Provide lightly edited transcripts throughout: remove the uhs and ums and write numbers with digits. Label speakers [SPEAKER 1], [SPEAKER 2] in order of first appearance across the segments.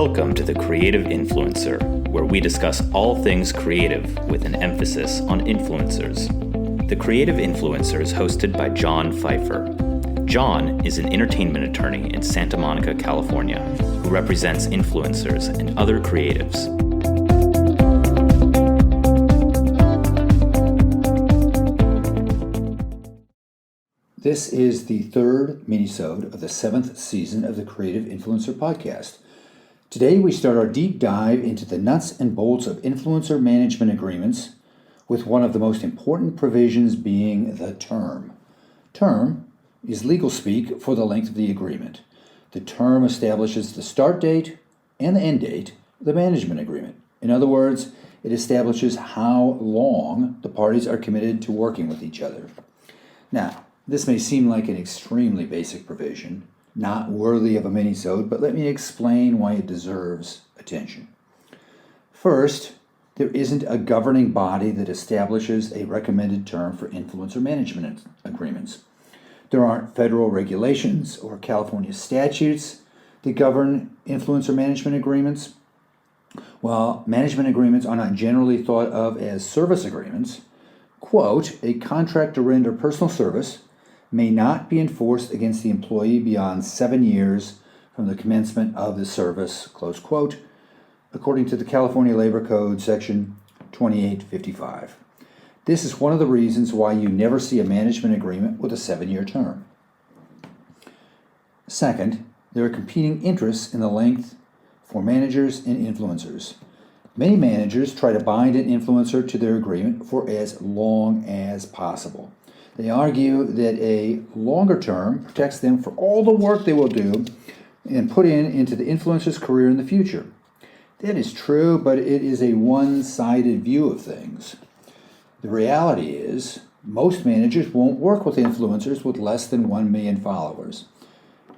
[SPEAKER 1] Welcome to The Creative Influencer, where we discuss all things creative with an emphasis on influencers. The Creative Influencer is hosted by John Pfeiffer. John is an entertainment attorney in Santa Monica, California, who represents influencers and other creatives.
[SPEAKER 2] This is the third minisode of the 7th season of the Creative Influencer podcast. Today we start our deep dive into the nuts and bolts of influencer management agreements, with one of the most important provisions being the term. Term is legal speak for the length of the agreement. The term establishes the start date and the end date of the management agreement. In other words, it establishes how long the parties are committed to working with each other. Now, this may seem like an extremely basic provision, not worthy of a minisode, but let me explain why it deserves attention. First, there isn't a governing body that establishes a recommended term for influencer management agreements. There aren't federal regulations or California statutes that govern influencer management agreements. While management agreements are not generally thought of as service agreements, quote, a contract to render personal service may not be enforced against the employee beyond 7 years from the commencement of the service, close quote, according to the California Labor Code, section 2855. This is one of the reasons why you never see a management agreement with a 7-year term. Second, there are competing interests in the length for managers and influencers. Many managers try to bind an influencer to their agreement for as long as possible. They argue that a longer term protects them for all the work they will do and put into the influencer's career in the future. That is true, but it is a one-sided view of things. The reality is, most managers won't work with influencers with less than 1 million followers.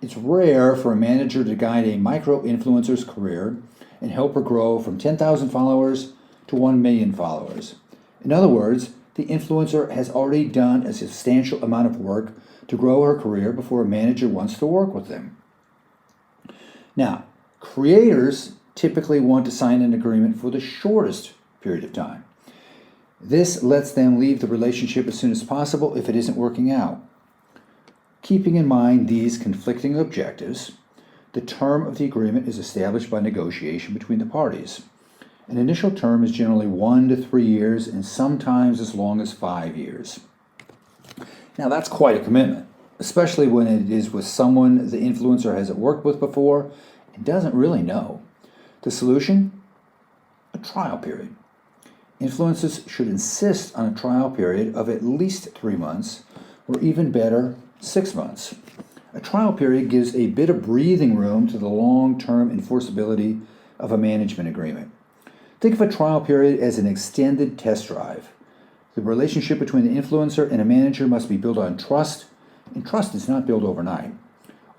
[SPEAKER 2] It's rare for a manager to guide a micro-influencer's career and help her grow from 10,000 followers to 1 million followers. In other words, the influencer has already done a substantial amount of work to grow her career before a manager wants to work with them. Now, creators typically want to sign an agreement for the shortest period of time. This lets them leave the relationship as soon as possible if it isn't working out. Keeping in mind these conflicting objectives, the term of the agreement is established by negotiation between the parties. An initial term is generally 1 to 3 years and sometimes as long as 5 years. Now that's quite a commitment, especially when it is with someone the influencer hasn't worked with before and doesn't really know. The solution? A trial period. Influencers should insist on a trial period of at least 3 months, or even better, 6 months. A trial period gives a bit of breathing room to the long-term enforceability of a management agreement. Think of a trial period as an extended test drive. The relationship between the influencer and a manager must be built on trust, and trust is not built overnight.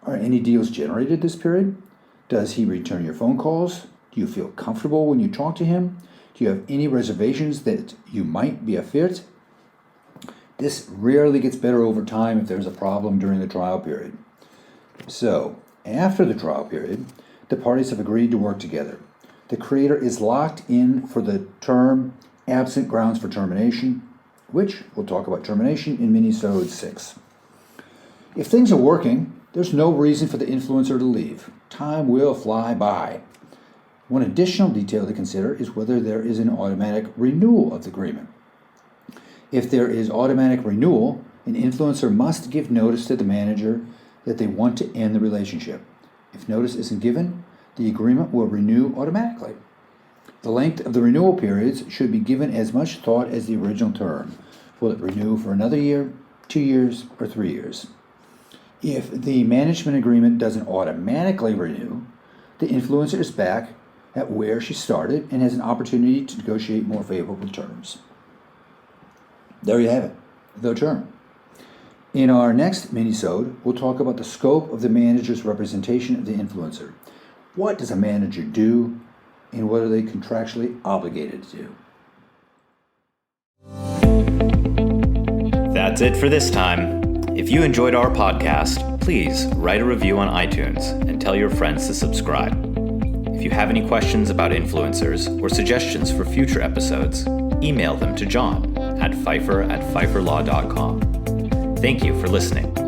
[SPEAKER 2] Are any deals generated this period? Does he return your phone calls? Do you feel comfortable when you talk to him? Do you have any reservations that you might be a fit? This rarely gets better over time if there's a problem during the trial period. So, after the trial period, the parties have agreed to work together. The creator is locked in for the term absent grounds for termination, which we'll talk about termination in Minisode 6. If things are working, there's no reason for the influencer to leave. Time will fly by. One additional detail to consider is whether there is an automatic renewal of the agreement. If there is automatic renewal, an influencer must give notice to the manager that they want to end the relationship. If notice isn't given, the agreement will renew automatically. The length of the renewal periods should be given as much thought as the original term. Will it renew for another year, 2 years, or 3 years? If the management agreement doesn't automatically renew, the influencer is back at where she started and has an opportunity to negotiate more favorable terms. There you have it, the term. In our next minisode, we'll talk about the scope of the manager's representation of the influencer. What does a manager do, and what are they contractually obligated to do?
[SPEAKER 1] That's it for this time. If you enjoyed our podcast, please write a review on iTunes and tell your friends to subscribe. If you have any questions about influencers or suggestions for future episodes, email them to John at Pfeiffer@pfeifferlaw.com. Thank you for listening.